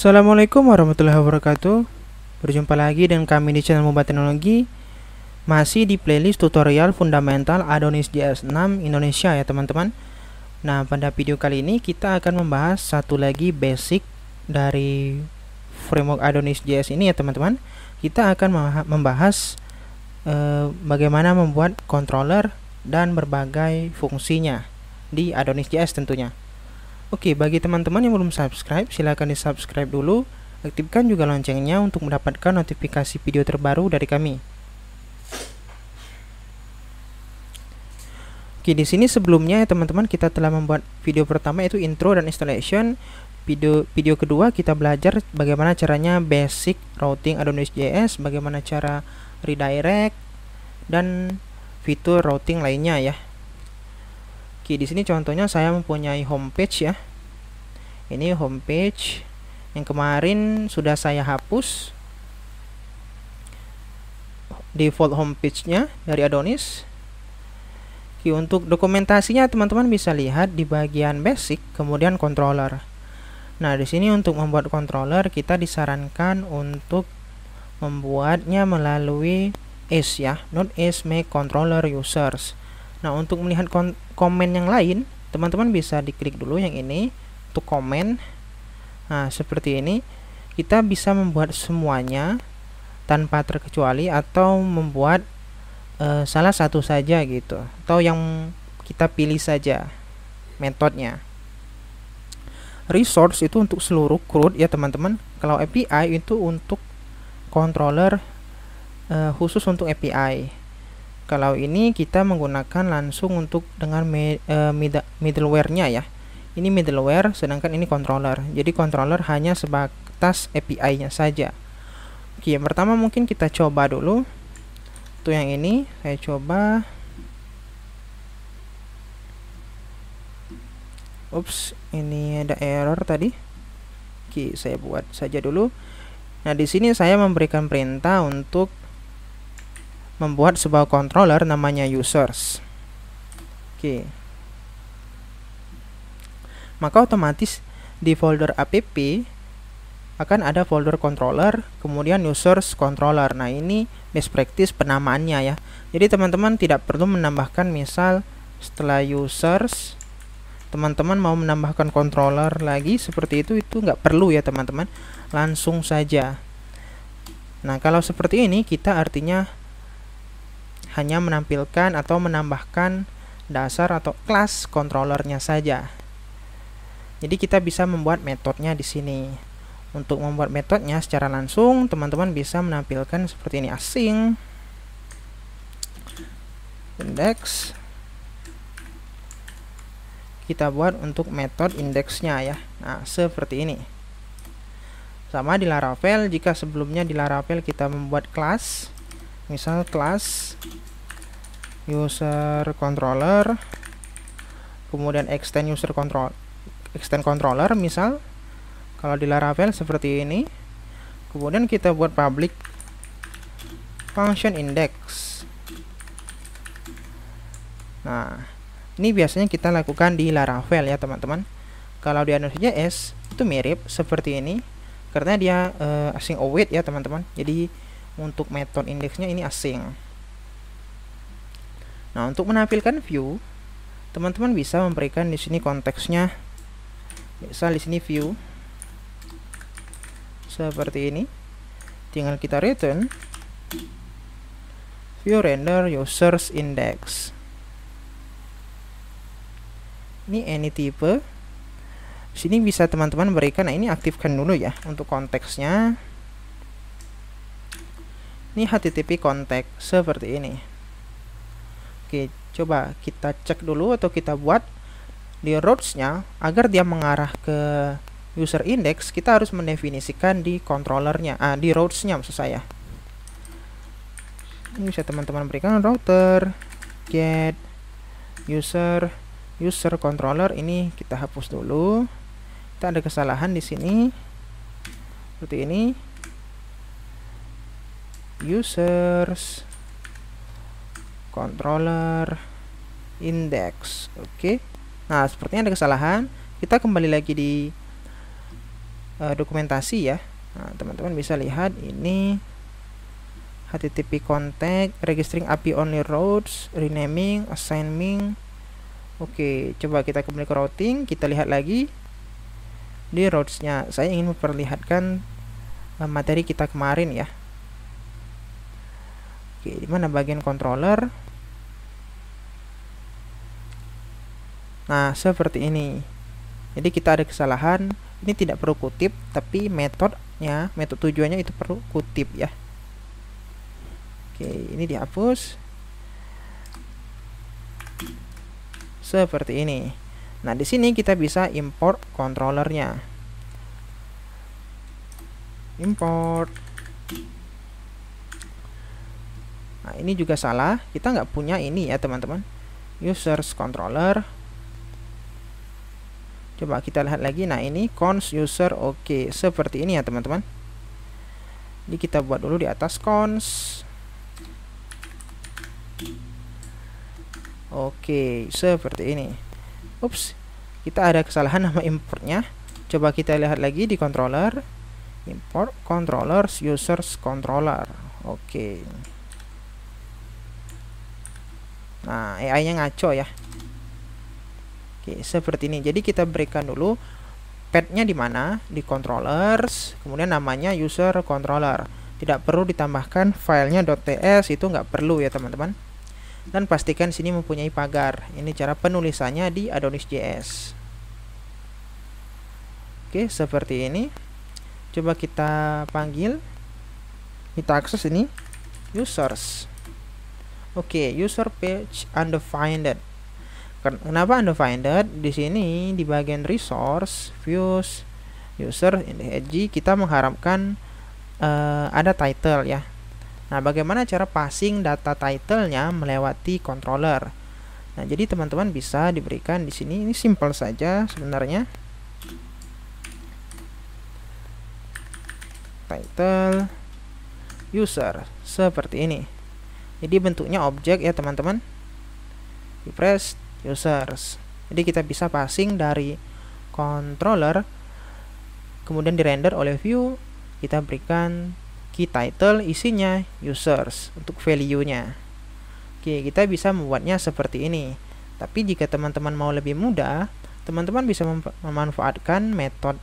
Assalamualaikum warahmatullahi wabarakatuh. Berjumpa lagi dengan kami di channel Mobile Teknologi. Masih di playlist tutorial fundamental Adonis JS6 Indonesia ya teman-teman. Nah, pada video kali ini kita akan membahas satu lagi basic dari framework Adonis JS ini ya teman-teman. Kita akan membahas bagaimana membuat controller dan berbagai fungsinya di Adonis JS tentunya. Oke, bagi teman-teman yang belum subscribe, silahkan di subscribe dulu. Aktifkan juga loncengnya untuk mendapatkan notifikasi video terbaru dari kami. Oke, di sini sebelumnya ya teman-teman, kita telah membuat video pertama yaitu intro dan installation. Video kedua kita belajar bagaimana caranya basic routing Adonis JS, bagaimana cara redirect dan fitur routing lainnya ya. Oke, di sini contohnya saya mempunyai homepage ya. Ini homepage yang kemarin sudah saya hapus default homepage-nya dari Adonis. Oke, untuk dokumentasinya teman-teman bisa lihat di bagian basic, kemudian controller. Nah, di sini untuk membuat controller kita disarankan untuk membuatnya melalui ACE ya, not ACE make controller users. Nah, untuk melihat komen yang lain, teman-teman bisa diklik dulu yang ini untuk komen. Nah, seperti ini kita bisa membuat semuanya tanpa terkecuali atau membuat salah satu saja gitu, atau yang kita pilih saja metodenya. Resource itu untuk seluruh CRUD ya teman-teman. Kalau API itu untuk controller khusus untuk API. Kalau ini kita menggunakan langsung untuk dengan middleware-nya ya. Ini middleware, sedangkan ini controller. Jadi controller hanya sebatas API-nya saja. Oke, yang pertama mungkin kita coba dulu. Untuk yang ini saya coba. Ups, ini ada error tadi. Oke, saya buat saja dulu. Nah, di sini saya memberikan perintah untuk membuat sebuah controller namanya users. Oke. Maka otomatis di folder app akan ada folder controller, kemudian users controller. Nah, ini best practice penamaannya ya. Jadi teman-teman tidak perlu menambahkan, misal setelah users teman-teman mau menambahkan controller lagi seperti itu nggak perlu ya teman-teman. Langsung saja. Nah, kalau seperti ini kita artinya hanya menampilkan atau menambahkan dasar atau kelas controllernya saja. Jadi kita bisa membuat metodenya di sini. Untuk membuat metodenya secara langsung, teman-teman bisa menampilkan seperti ini, async index. Kita buat untuk metode indeksnya ya. Nah, seperti ini. Sama di Laravel, jika sebelumnya di Laravel kita membuat kelas, misal kelas user controller, kemudian extend controller misal. Kalau di Laravel seperti ini, kemudian kita buat public function index. Nah, ini biasanya kita lakukan di Laravel ya teman-teman. Kalau di Adonis JS itu mirip seperti ini, karena dia async await ya teman-teman. Jadi untuk metode indeksnya ini async. Nah, untuk menampilkan view, teman-teman bisa memberikan di sini konteksnya. Misal di sini view seperti ini. Tinggal kita return view render users index. Ini any type. Sini bisa teman-teman berikan. Nah, ini aktifkan dulu ya untuk konteksnya. Ini HTTP context seperti ini. Oke, coba kita cek dulu atau kita buat di routes-nya agar dia mengarah ke user index. Kita harus mendefinisikan di controllernya, di routes-nya maksud saya. Ini bisa teman-teman berikan router get user controller. Ini kita hapus dulu. Kita ada kesalahan di sini. Seperti ini. Users controller index. Oke. Nah, sepertinya ada kesalahan. Kita kembali lagi di dokumentasi ya. Nah, teman-teman bisa lihat ini HTTP contact, registering API only routes, renaming, assigning. Oke, coba kita kembali ke routing, kita lihat lagi di routes-nya. Saya ingin memperlihatkan materi kita kemarin ya. Oke, di mana bagian controller? Nah, seperti ini. Jadi kita ada kesalahan, ini tidak perlu kutip, tapi metodenya, metode tujuannya itu perlu kutip ya. Oke, ini dihapus. Seperti ini. Nah, di sini kita bisa import controllernya. Import. Nah, ini juga salah. Kita nggak punya ini ya, teman-teman. Users controller. Coba kita lihat lagi. Nah, ini cons user. Oke, seperti ini ya, teman-teman. Jadi kita buat dulu di atas cons. Oke, seperti ini. Ups, kita ada kesalahan nama importnya. Coba kita lihat lagi di controller. Import controllers users controller. Oke. Nah, AI-nya ngaco ya. Oke, seperti ini. Jadi kita berikan dulu path-nya di mana? Di controllers, kemudian namanya user controller. Tidak perlu ditambahkan filenya .ts, itu nggak perlu ya, teman-teman. Dan pastikan sini mempunyai pagar. Ini cara penulisannya di Adonis.js. Oke, seperti ini. Coba kita panggil. Kita akses ini users. Oke, user page undefined. Kenapa undefined? Di sini di bagian resource, views, user in the edge kita mengharapkan ada title ya. Nah, bagaimana cara passing data title-nya melewati controller? Nah, jadi teman-teman bisa diberikan di sini. Ini simple saja sebenarnya. Title user seperti ini. Jadi bentuknya objek ya, teman-teman. Refresh users. Jadi kita bisa passing dari controller, kemudian dirender oleh view. Kita berikan key title, isinya users untuk value-nya. Oke, kita bisa membuatnya seperti ini. Tapi jika teman-teman mau lebih mudah, teman-teman bisa memanfaatkan metode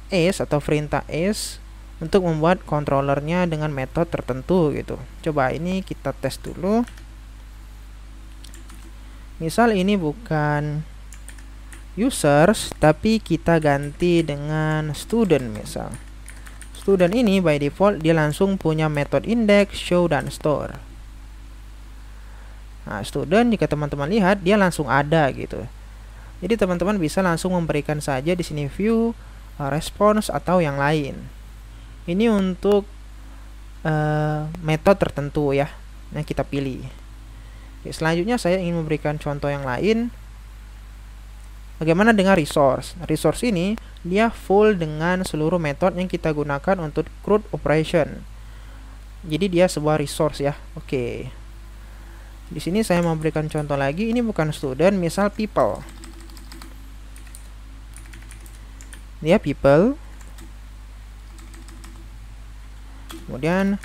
as atau perintah as untuk membuat controllernya dengan metode tertentu gitu. Coba ini kita tes dulu. Misal ini bukan users, tapi kita ganti dengan student misal. Student ini by default dia langsung punya metode index, show, dan store. Nah, student jika teman-teman lihat dia langsung ada gitu. Jadi teman-teman bisa langsung memberikan saja di sini view, response atau yang lain. Ini untuk metode tertentu ya yang kita pilih. Oke, selanjutnya saya ingin memberikan contoh yang lain. Bagaimana dengan resource? Resource ini dia full dengan seluruh metode yang kita gunakan untuk CRUD operation. Jadi dia sebuah resource ya. Oke. Di sini saya mau berikan contoh lagi. Ini bukan student, misal people. Dia people. Kemudian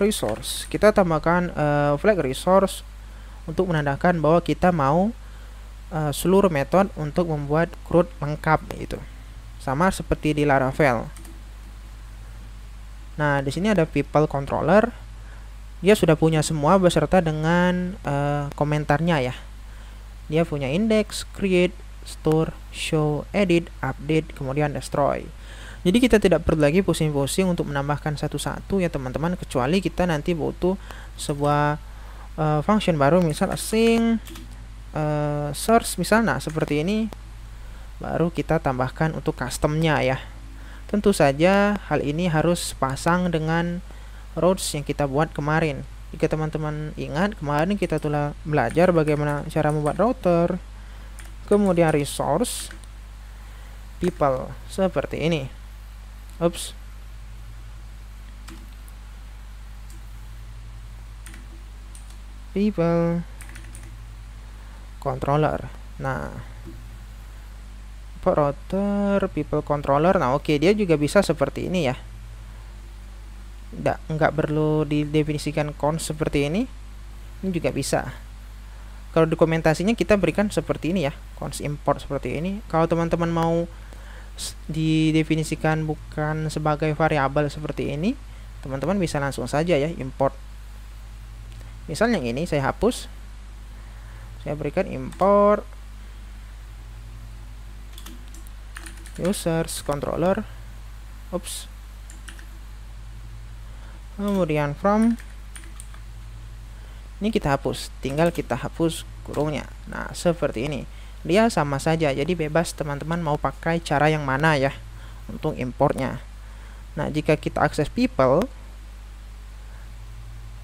resource. Kita tambahkan flag resource untuk menandakan bahwa kita mau seluruh metode untuk membuat CRUD lengkap itu. Sama seperti di Laravel. Nah, di sini ada people controller. Dia sudah punya semua beserta dengan komentarnya ya. Dia punya index, create, store, show, edit, update, kemudian destroy. Jadi kita tidak perlu lagi pusing-pusing untuk menambahkan satu-satu ya, teman-teman, kecuali kita nanti butuh sebuah function baru, misal async search misalnya seperti ini, baru kita tambahkan untuk customnya ya. Tentu saja hal ini harus pasang dengan routes yang kita buat kemarin. Jika teman-teman ingat, kemarin kita telah belajar bagaimana cara membuat router, kemudian resource, people seperti ini. Oops. People controller. Nah, import router people controller. Nah oke, dia juga bisa seperti ini ya, nggak perlu didefinisikan cons seperti ini juga bisa. Kalau dokumentasinya kita berikan seperti ini ya, cons import seperti ini. Kalau teman-teman mau didefinisikan bukan sebagai variabel seperti ini, teman-teman bisa langsung saja ya import. Misal yang ini saya hapus, saya berikan import users controller, kemudian from, ini kita hapus, tinggal kita hapus kurungnya. Nah seperti ini, dia sama saja, jadi bebas teman-teman mau pakai cara yang mana ya untuk importnya. Nah jika kita akses people,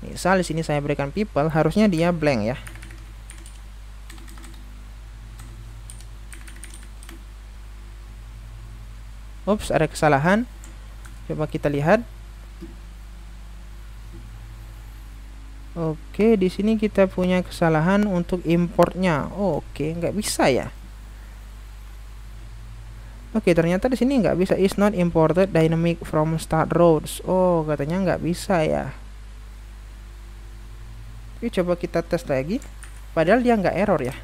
misal di sini saya berikan people, harusnya dia blank ya. Ada kesalahan. Coba kita lihat. Oke, di sini kita punya kesalahan untuk importnya. Oke, nggak bisa ya. Oke, ternyata di sini nggak bisa. Is not imported dynamic from start rows. Oh, katanya nggak bisa ya. Oke, coba kita tes lagi. Padahal dia nggak error ya.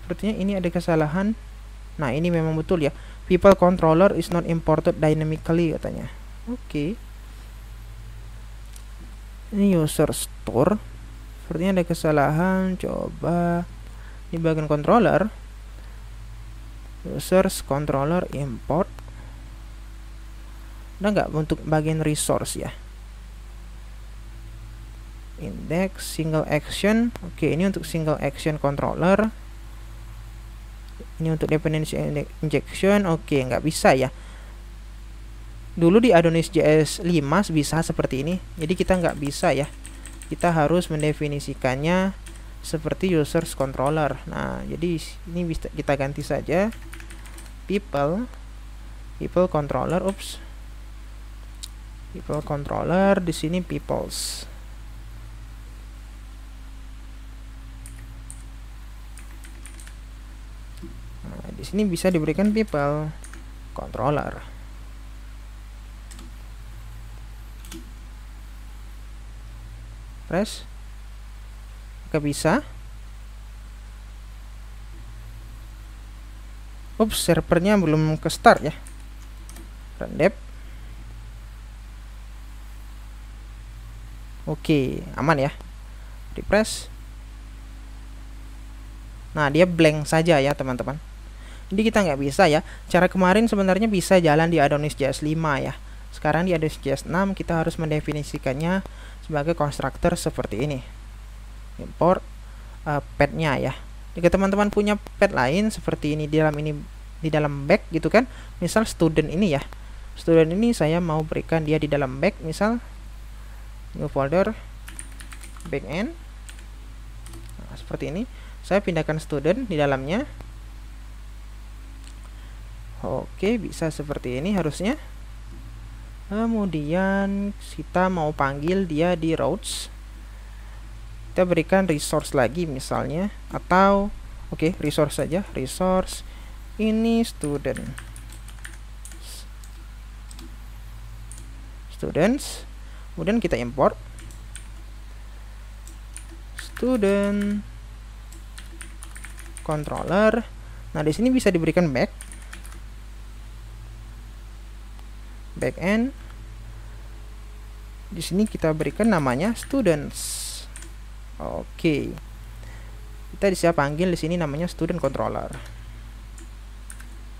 Sepertinya ini ada kesalahan. Nah ini memang betul ya, people controller is not imported dynamically katanya. Oke. Ini user store, sepertinya ada kesalahan. Coba di bagian controller, users controller import. Ada nggak untuk bagian resource ya? Index single action. Oke, ini untuk single action controller. Ini untuk dependency injection. Oke, nggak bisa ya. Dulu di Adonis.js 5 bisa seperti ini, jadi kita nggak bisa ya, kita harus mendefinisikannya seperti users controller. Nah jadi ini bisa kita ganti saja people controller. People controller, di sini peoples. Di sini bisa diberikan people controller. Press. Gak bisa. Servernya belum ke start ya. Run dev. Oke, aman ya. Refresh. Nah, dia blank saja ya, teman-teman. Jadi kita nggak bisa ya. Cara kemarin sebenarnya bisa jalan di Adonis.js 5 ya. Sekarang di Adonis.js 6 kita harus mendefinisikannya sebagai konstruktor seperti ini. Import pet-nya ya. Jika teman-teman punya pet lain seperti ini di dalam back gitu kan. Misal student ini ya. Student ini saya mau berikan dia di dalam back, misal new folder backend. Nah, seperti ini. Saya pindahkan student di dalamnya. Oke, bisa seperti ini harusnya. Kemudian kita mau panggil dia di routes. Kita berikan resource lagi misalnya, atau oke, resource saja. Resource ini students. Kemudian kita import student controller. Nah, di sini bisa diberikan backend. Di sini kita berikan namanya students. Oke. Kita bisa panggil di sini namanya student controller.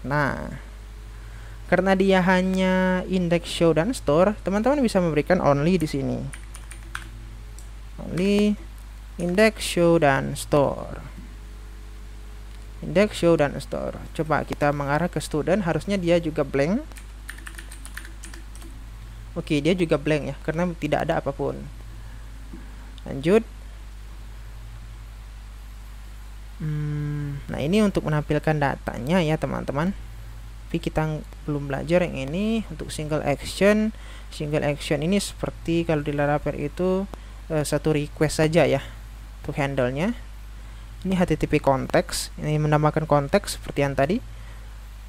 Nah, karena dia hanya index, show, dan store, teman-teman bisa memberikan only di sini. Only index, show, dan store. Index, show, dan store. Coba kita mengarah ke student, harusnya dia juga blank. Oke, dia juga blank ya, karena tidak ada apapun. Lanjut. Nah, ini untuk menampilkan datanya ya, teman-teman. Tapi kita belum belajar yang ini. Untuk single action. Single action ini seperti kalau di Laravel itu satu request saja ya untuk handle-nya. Ini HTTP konteks, ini menambahkan konteks seperti yang tadi.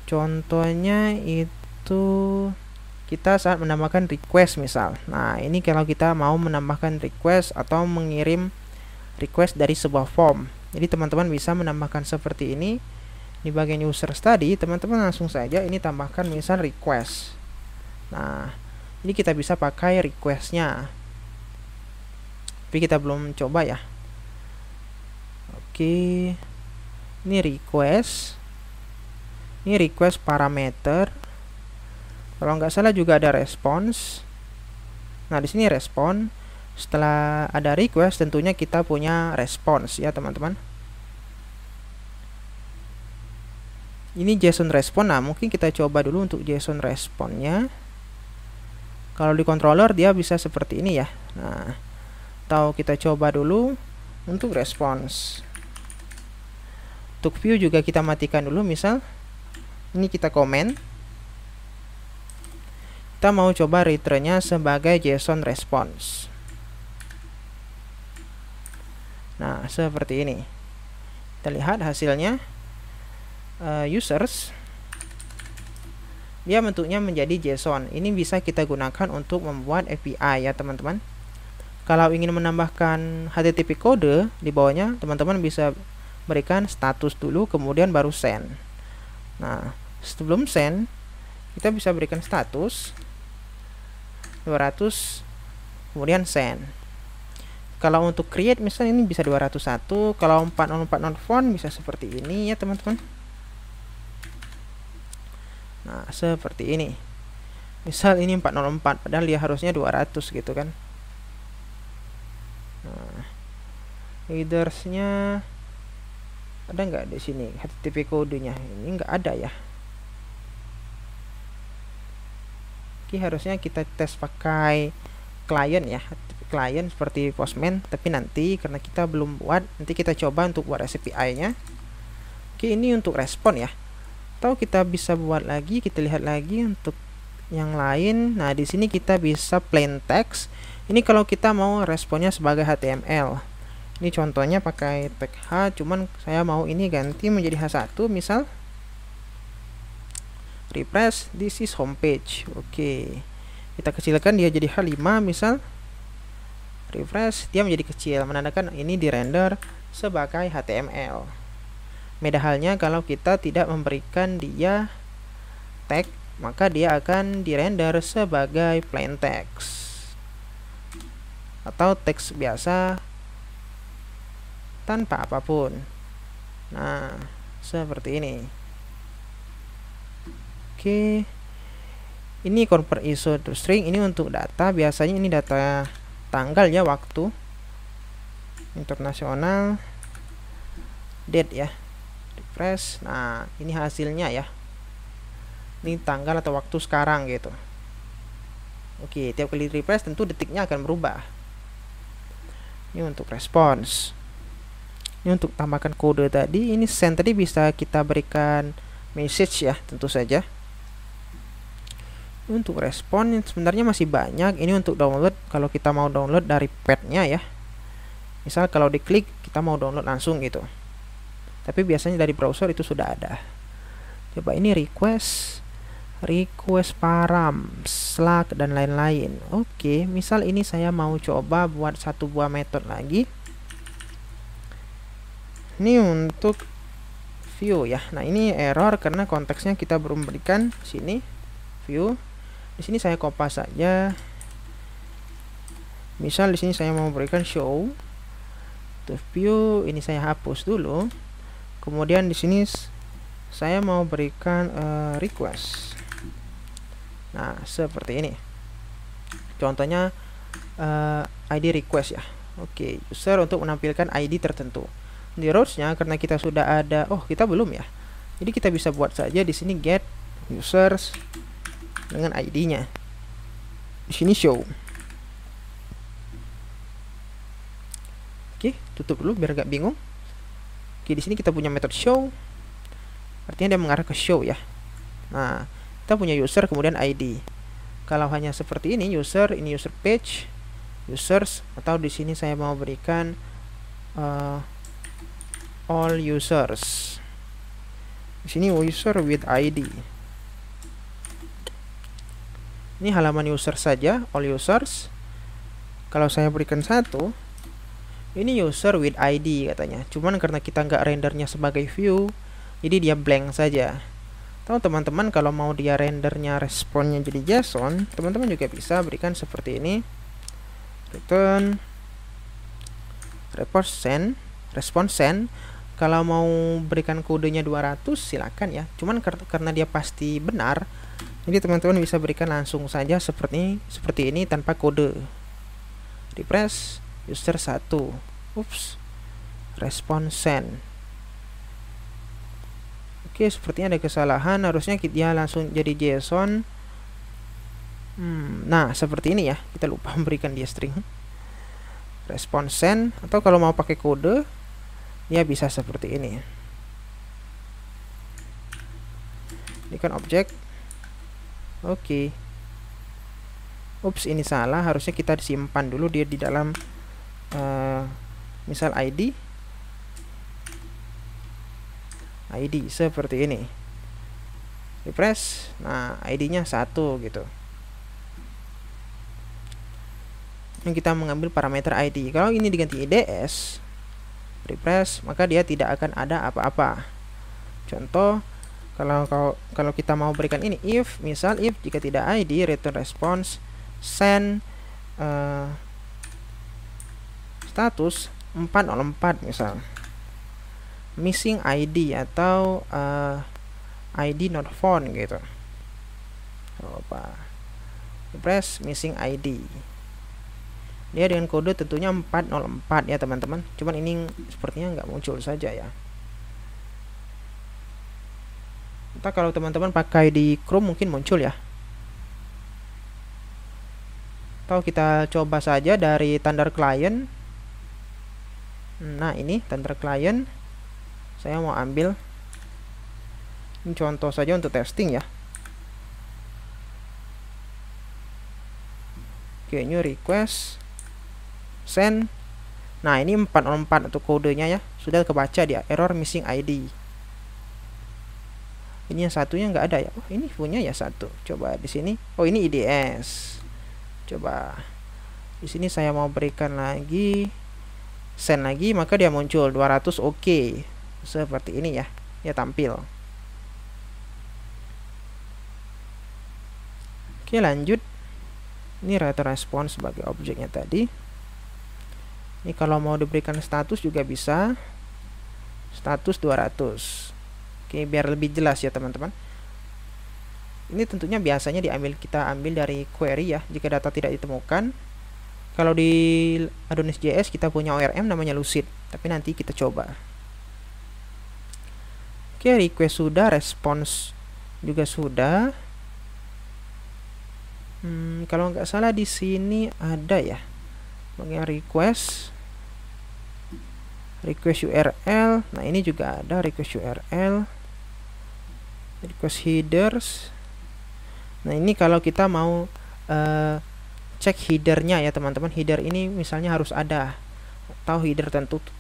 Contohnya itu kita saat menambahkan request misal. Nah, ini kalau kita mau menambahkan request atau mengirim request dari sebuah form. Jadi teman-teman bisa menambahkan seperti ini. Di bagian users tadi, teman-teman langsung saja ini tambahkan misal request. Nah, ini kita bisa pakai requestnya. Tapi kita belum coba ya. Oke, ini request. Ini request parameter. Kalau nggak salah juga ada response. Nah, di sini respon. Setelah ada request, tentunya kita punya response ya teman-teman. Ini JSON respon. Nah, mungkin kita coba dulu untuk JSON responnya. Kalau di controller dia bisa seperti ini ya. Nah, atau kita coba dulu untuk response. Untuk view juga kita matikan dulu, misal ini kita komen. Kita mau coba returnnya sebagai JSON response. Nah, seperti ini. Kita lihat hasilnya. Users, dia bentuknya menjadi JSON. Ini bisa kita gunakan untuk membuat API ya teman-teman. Kalau ingin menambahkan HTTP kode di bawahnya, teman-teman bisa berikan status dulu, kemudian baru send. Nah, sebelum send, kita bisa berikan status 200, kemudian send. Kalau untuk create misalnya ini bisa 201, kalau 404 not found bisa seperti ini ya teman-teman. Nah, seperti ini. Misal ini 404, padahal dia harusnya 200 gitu kan. Nah, headersnya ada nggak di sini HTTP kodenya? Ini nggak ada ya. Oke, harusnya kita tes pakai client ya, client seperti Postman, tapi nanti karena kita belum buat, nanti kita coba untuk buat API-nya. Oke, ini untuk respon ya. Atau kita bisa buat lagi, kita lihat lagi untuk yang lain. Nah, di sini kita bisa plain text. Ini kalau kita mau responnya sebagai HTML. Ini contohnya pakai tag H, cuman saya mau ini ganti menjadi H1 misal. Refresh, this is homepage. Oke. Kita kecilkan dia jadi H5 misal. Refresh, dia menjadi kecil, menandakan ini dirender sebagai HTML. Beda halnya kalau kita tidak memberikan dia tag, maka dia akan dirender sebagai plain text atau teks biasa tanpa apapun. Nah, seperti ini. Oke. Ini convert ISO to string, ini untuk data, biasanya ini data tanggal ya, waktu internasional, date ya. Refresh. Nah, ini hasilnya ya. Ini tanggal atau waktu sekarang gitu. Oke, tiap kali refresh tentu detiknya akan berubah. Ini untuk response. Ini untuk tambahkan kode tadi. Ini send tadi bisa kita berikan message ya, tentu saja. Ini untuk respon sebenarnya masih banyak. Ini untuk download, kalau kita mau download dari pad-nya ya. Misal kalau diklik kita mau download langsung gitu. Tapi biasanya dari browser itu sudah ada. Coba ini request param, Slack dan lain-lain. Oke, misal ini saya mau coba buat satu buah metode lagi. Ini untuk view ya. Nah, ini error karena konteksnya kita belum berikan sini view. Di sini saya copy saja. Misal di sini saya mau berikan show to view, ini saya hapus dulu. Kemudian di sini saya mau berikan request. Nah, seperti ini. Contohnya ID request ya. Oke, user untuk menampilkan ID tertentu. Di rows-nya karena kita sudah ada, kita belum ya. Jadi kita bisa buat saja di sini get users dengan ID-nya. Di sini show. Oke, tutup dulu biar gak bingung. Oke, di sini kita punya metode show. Artinya dia mengarah ke show ya. Nah, kita punya user kemudian ID. Kalau hanya seperti ini user, ini user page, users, atau di sini saya mau berikan all users. Di sini user with ID. Ini halaman user saja, all users. Kalau saya berikan 1, ini user with ID katanya. Cuman karena kita nggak rendernya sebagai view, jadi dia blank saja. Atau teman-teman kalau mau dia rendernya responnya jadi JSON, teman-teman juga bisa berikan seperti ini. Return response send. Kalau mau berikan kodenya 200 silakan ya. Cuman karena dia pasti benar, jadi teman-teman bisa berikan langsung saja seperti ini tanpa kode. Refresh user 1. Ups. Response send. Oke, sepertinya ada kesalahan. Harusnya dia langsung jadi JSON. Nah, seperti ini ya. Kita lupa memberikan dia string. Response send. Atau kalau mau pakai kode, ya bisa seperti ini. Ini kan objek. Oke. Ups, ini salah. Harusnya kita simpan dulu dia di dalam misal ID seperti ini. Refresh. Nah, ID-nya 1 gitu. Yang kita mengambil parameter ID. Kalau ini diganti IDS, refresh, maka dia tidak akan ada apa-apa. Contoh, kalau kita mau berikan ini if, misal if jika tidak ID, return response send status 404 misal. Missing ID atau ID not found gitu. Coba press missing ID. Dia dengan kode tentunya 404 ya teman-teman. Cuman ini sepertinya nggak muncul saja ya. Entah kalau teman-teman pakai di Chrome mungkin muncul ya. Atau kita coba saja dari Thunder Client. Nah, ini Thunder Client. Saya mau ambil ini contoh saja untuk testing ya. Oke, new request send. Nah, ini 404 untuk kodenya ya. Sudah kebaca dia, error missing ID. Ini yang satunya nggak ada ya. Oh, ini punya ya satu. Coba di sini. Oh, ini IDS. Coba di sini saya mau berikan lagi send lagi, maka dia muncul 200 oke. Seperti ini ya. Ya tampil. Oke, lanjut. Ini return response sebagai objeknya tadi. Ini kalau mau diberikan status juga bisa. Status 200. Oke, biar lebih jelas ya teman-teman. Ini tentunya biasanya kita ambil dari query ya, jika data tidak ditemukan. Kalau di Adonis.js kita punya ORM namanya Lucid, tapi nanti kita coba. Oke, request sudah, response juga sudah. Kalau nggak salah di sini ada ya, bagian request URL. Nah, ini juga ada request URL, request headers. Nah, ini kalau kita mau cek headernya ya teman-teman. Header ini misalnya harus ada, atau header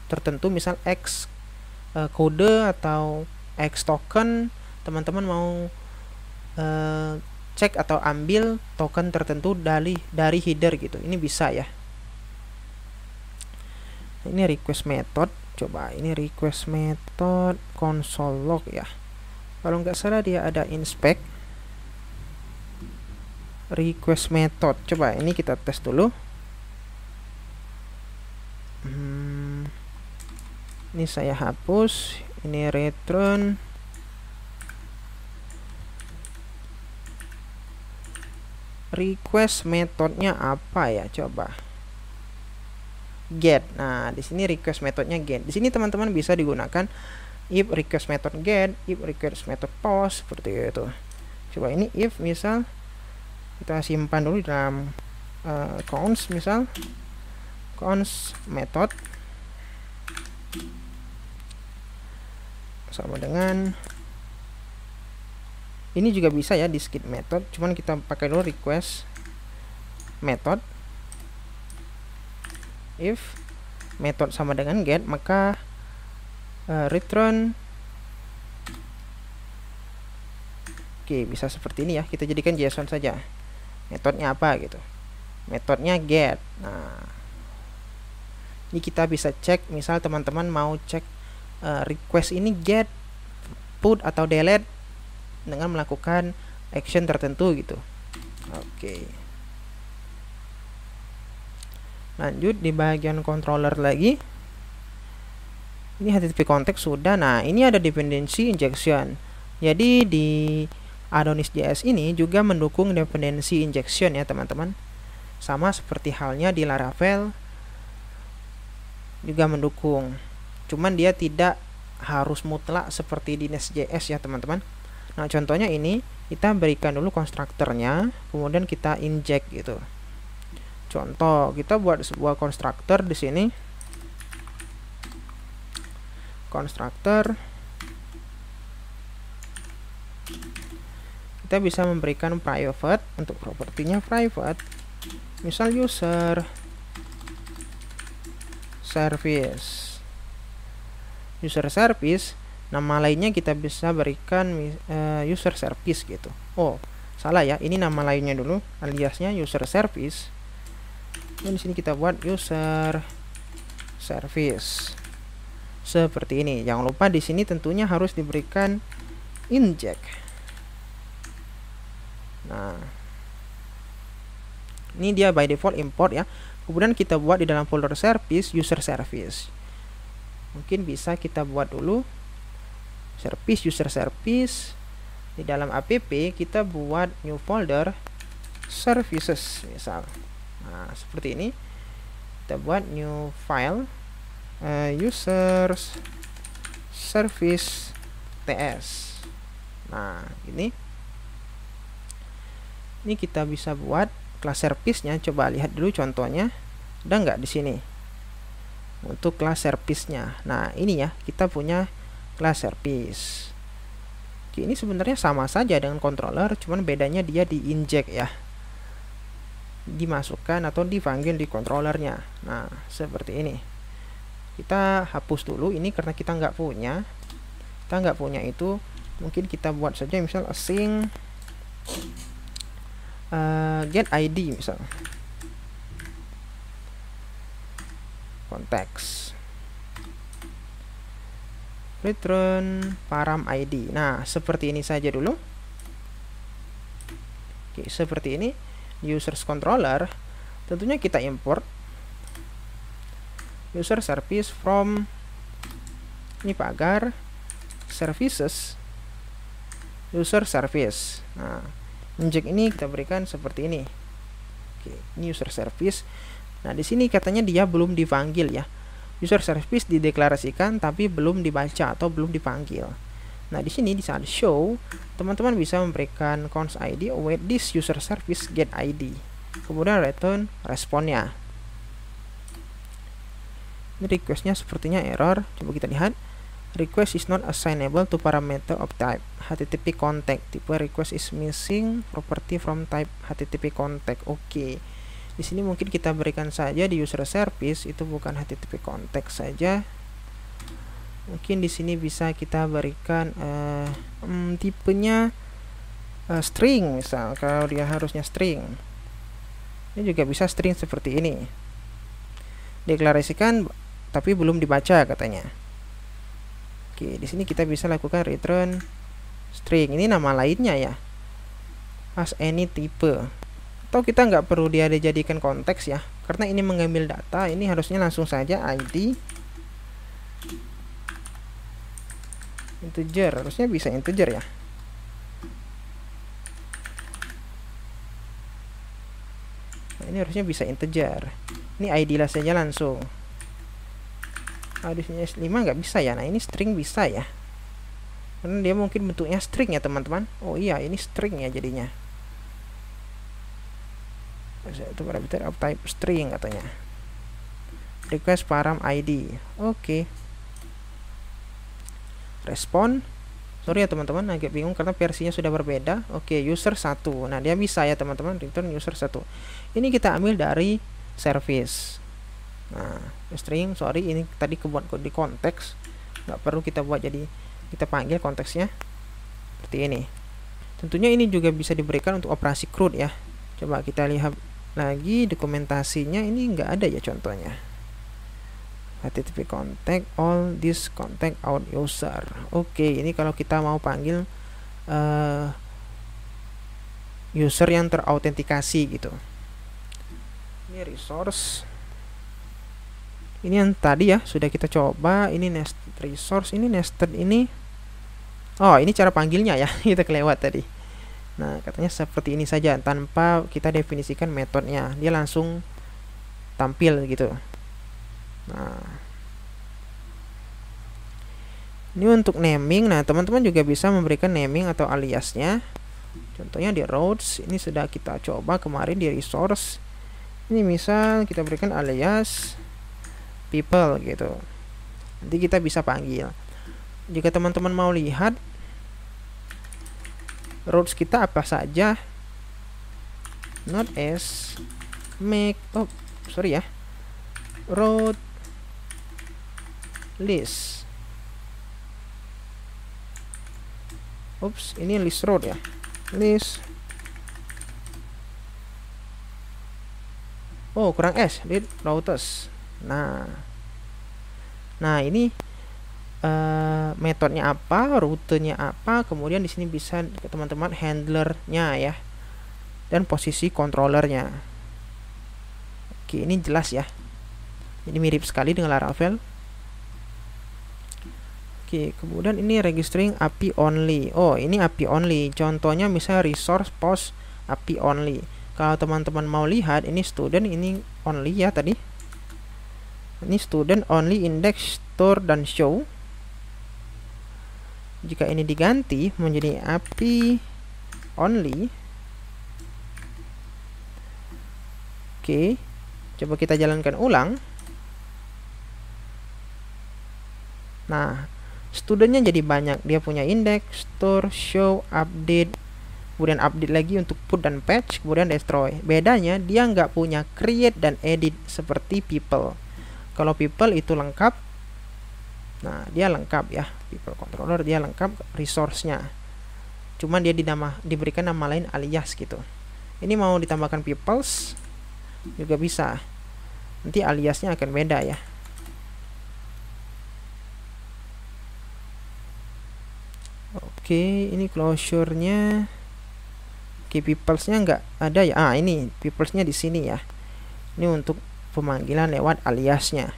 tertentu misal X kode atau X token, teman-teman mau cek atau ambil token tertentu dari header gitu. Ini bisa ya. Ini request method. Coba ini request method console log ya. Kalau nggak salah dia ada inspect request method. Coba ini kita tes dulu. Ini saya hapus. Ini return request metodenya apa ya? Coba get. Nah, di sini request metodenya get. Di sini teman-teman bisa digunakan if request method get, if request method post, seperti itu. Coba ini if misal kita simpan dulu dalam const, misal const method sama dengan ini juga bisa ya di skip method, cuman kita pakai dulu request method. If method sama dengan get, maka return. Oke, bisa seperti ini ya, kita jadikan JSON saja. Metodenya apa gitu, metodenya get. Nah, ini kita bisa cek, misal teman-teman mau cek request ini get, put atau delete dengan melakukan action tertentu gitu. Oke, lanjut di bagian controller lagi. Ini HTTP context sudah. Nah, ini ada dependency injection. Jadi di Adonis.js ini juga mendukung dependency injection ya teman-teman. Sama seperti halnya di Laravel juga mendukung. Cuman dia tidak harus mutlak seperti di Nest.js ya teman-teman. Nah, contohnya ini kita berikan dulu konstruktornya, kemudian kita inject gitu. Contoh, kita buat sebuah konstruktor di sini. Konstruktor, kita bisa memberikan private, untuk propertinya private, misal user service. Nama lainnya kita bisa berikan user service gitu. Oh, salah ya, ini nama lainnya dulu, aliasnya user service. Dan di sini kita buat user service seperti ini. Jangan lupa di sini tentunya harus diberikan inject. Nah, ini dia by default import ya. Kemudian kita buat di dalam folder service user service. Mungkin bisa kita buat dulu service user service. Di dalam app kita buat new folder services misal. Nah, seperti ini. Kita buat new file users service ts. Nah, ini kita bisa buat kelas service-nya. Coba lihat dulu contohnya, ada nggak di sini untuk kelas service-nya. Nah, ini ya, kita punya kelas service. Oke, ini sebenarnya sama saja dengan controller, cuman bedanya dia di-inject ya, dimasukkan atau dipanggil di controllernya. Nah, seperti ini. Kita hapus dulu ini karena kita nggak punya. Itu mungkin kita buat saja misal async get ID misal konteks return param ID. Nah, seperti ini saja dulu. Oke, seperti ini users controller. Tentunya kita import user service from ini pagar services user service. Nah, inject ini kita berikan seperti ini. Oke, ini user service. Nah, di sini katanya dia belum dipanggil ya. User service dideklarasikan tapi belum dibaca atau belum dipanggil. Nah, di sini di saat show, teman-teman bisa memberikan const ID await this user service get ID. Kemudian return responnya. Ini requestnya sepertinya error. Coba kita lihat. Request is not assignable to parameter of type HTTP contact. Tipe request is missing property from type HTTP contact. Oke. Di sini mungkin kita berikan saja di user service itu bukan HTTP contact saja. Mungkin di sini bisa kita berikan tipenya string misal, kalau dia harusnya string. Ini juga bisa string seperti ini. Deklarasikan tapi belum dibaca katanya. Oke, di sini kita bisa lakukan return string. Ini nama lainnya ya. As any type. Atau kita nggak perlu dia dijadikan konteks ya. Karena ini mengambil data, ini harusnya langsung saja ID integer. Harusnya bisa integer ya. Nah, ini harusnya bisa integer. Ini ID lah saja langsung. Harusnya 5 nggak bisa ya. Nah, ini string bisa ya. Karena dia mungkin bentuknya string ya teman-teman. Oh iya, ini string ya jadinya. Itu parameter of type string katanya. Request param ID. Oke. Respon. Sorry ya teman-teman, agak bingung karena versinya sudah berbeda. Oke, user 1. Nah, dia bisa ya teman-teman, return user 1. Ini kita ambil dari service. Nah, string, sorry, ini tadi kebuat di konteks. nggak perlu kita buat jadi kita panggil konteksnya seperti ini. Tentunya ini juga bisa diberikan untuk operasi CRUD ya. Coba kita lihat lagi dokumentasinya, ini nggak ada ya contohnya. HTTP contact all this contact out user. Oke, ini kalau kita mau panggil user yang terautentikasi gitu. Ini resource. Ini yang tadi ya sudah kita coba. Ini nested resource, ini nested ini. Oh, ini cara panggilnya ya. Kita kelewat tadi. Nah, katanya seperti ini saja tanpa kita definisikan metodenya. Dia langsung tampil gitu. Nah, ini untuk naming. Nah, teman-teman juga bisa memberikan naming atau aliasnya. Contohnya di routes, ini sudah kita coba kemarin di resource. Ini misal kita berikan alias people gitu. Nanti kita bisa panggil. Jika teman-teman mau lihat routes kita apa saja, not as make route list. Ini list route ya. List. Oh, kurang S, lead routers. Nah, ini metodenya apa, rutenya apa, kemudian di sini bisa teman-teman handlernya ya, dan posisi controllernya. Oke, ini jelas ya. Ini mirip sekali dengan Laravel. Oke, kemudian ini registering API only. Oh, ini API only. Contohnya misalnya resource post API only. Kalau teman-teman mau lihat, ini student, ini only ya tadi. Ini student only index store dan show. Jika ini diganti menjadi API only. Oke, coba kita jalankan ulang. Nah, studentnya jadi banyak. Dia punya index, store, show, update, kemudian update lagi untuk put dan patch, kemudian destroy. Bedanya dia nggak punya create dan edit seperti people. Kalau people itu lengkap. Nah, dia lengkap ya. People controller dia lengkap resource-nya. Cuman dia diberikan nama lain alias gitu. Ini mau ditambahkan peoples juga bisa. Nanti aliasnya akan beda ya. Oke, ini closure-nya. Oke, peoples-nya nggak ada ya. Ini peoples-nya di sini ya. Ini untuk pemanggilan lewat aliasnya.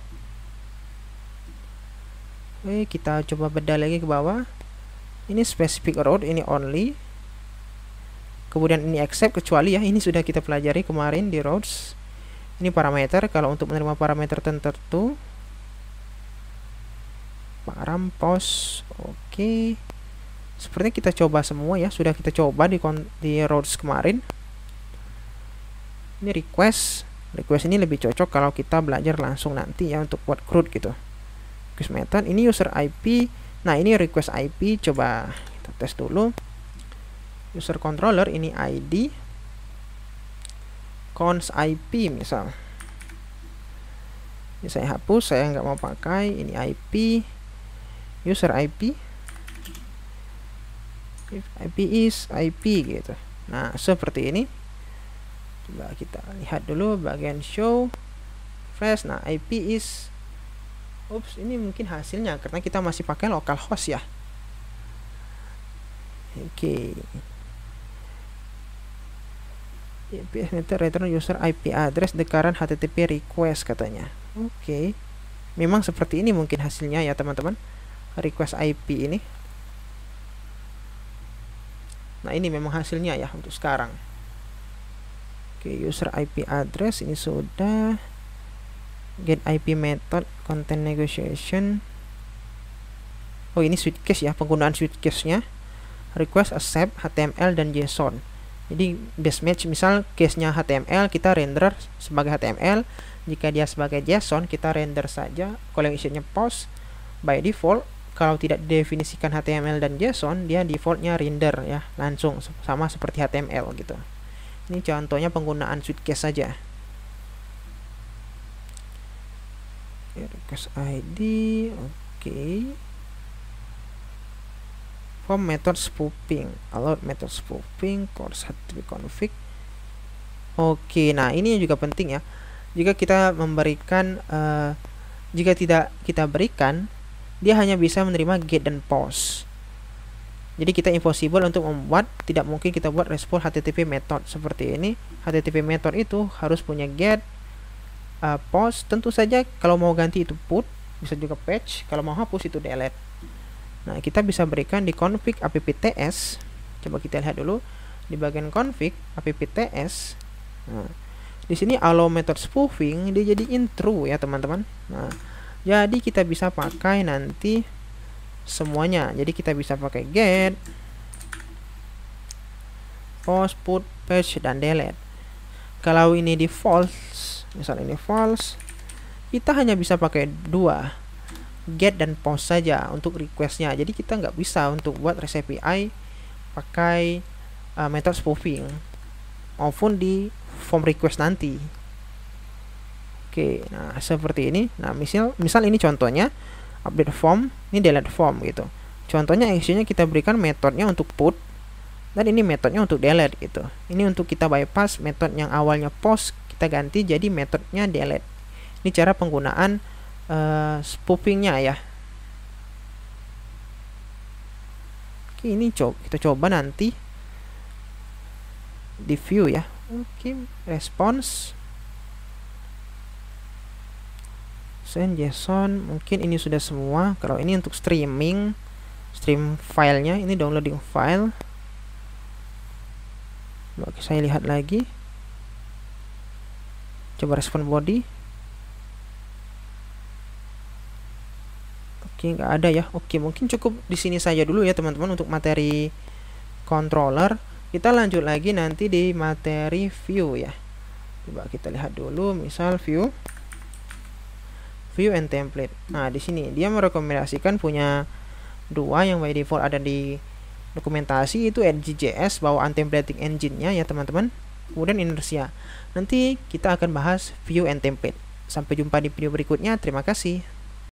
Oke, kita coba bedah lagi ke bawah. Ini specific route, ini only. Kemudian ini except, kecuali ya. Ini sudah kita pelajari kemarin di routes. Ini parameter, kalau untuk menerima parameter tertentu. Param post. Oke. Sepertinya kita coba semua ya, sudah kita coba di routes kemarin. Ini request ini lebih cocok kalau kita belajar langsung nanti ya untuk buat CRUD gitu. Request method, ini user IP. Nah, ini request IP, coba kita tes dulu. User controller, ini ID. Cons IP misal. Ini saya hapus, saya nggak mau pakai. Ini IP. User IP. If IP is IP gitu. Nah, seperti ini. Coba kita lihat dulu bagian show fresh. Nah, IP is ini mungkin hasilnya karena kita masih pakai localhost ya. Oke. IP return user IP address the current HTTP request katanya. Oke. Memang seperti ini mungkin hasilnya ya, teman-teman. Request IP ini. Nah, ini memang hasilnya ya untuk sekarang. Oke, user IP address ini sudah. Get IP method, content negotiation. Oh, ini switch case ya, penggunaan switch case-nya. Request accept HTML dan JSON. Jadi base match, misal case-nya HTML, kita render sebagai HTML. Jika dia sebagai JSON, kita render saja collection-nya post by default. Kalau tidak didefinisikan HTML dan JSON, dia defaultnya render ya, langsung sama seperti HTML gitu. Ini contohnya penggunaan switch case saja. Request ID, oke. form method spoofing, allowed method spoofing, course HTTP config. Oke, nah ini juga penting ya. Jika kita memberikan jika tidak kita berikan, dia hanya bisa menerima get dan post. Jadi kita impossible untuk membuat, tidak mungkin kita buat respon HTTP method seperti ini. HTTP method itu harus punya get, post. Tentu saja kalau mau ganti itu put, bisa juga patch. Kalau mau hapus itu delete. Nah, kita bisa berikan di config appts. Coba kita lihat dulu di bagian config appts. Nah, di sini allow method spoofing dia jadiin true ya teman-teman. Nah, jadi kita bisa pakai nanti semuanya. Jadi kita bisa pakai get, post, put, patch, dan delete. Kalau ini di false, misal ini false, kita hanya bisa pakai dua, get dan post saja untuk requestnya. Jadi kita nggak bisa untuk buat REST API pakai method spoofing maupun di form request nanti. Oke, nah seperti ini. Nah misal ini contohnya update form, ini delete form gitu. Contohnya actionnya kita berikan metodenya untuk put dan ini metodenya untuk delete gitu. Ini untuk kita bypass metode yang awalnya post, kita ganti jadi metodenya delete. Ini cara penggunaan spoofingnya ya. Oke, ini kita coba nanti di view ya. Oke, response send JSON, mungkin ini sudah semua. Kalau ini untuk stream filenya, ini downloading file. Oke, saya lihat lagi. Coba respon body. Oke, nggak ada ya. Oke, mungkin cukup di sini saja dulu ya teman-teman untuk materi controller. Kita lanjut lagi nanti di materi view ya. Coba kita lihat dulu, misal view and template. Nah, di sini dia merekomendasikan punya dua yang by default ada di dokumentasi, itu Edge.js bawaan templating engine-nya ya teman-teman. Kemudian inertia. Nanti kita akan bahas view and template. Sampai jumpa di video berikutnya. Terima kasih.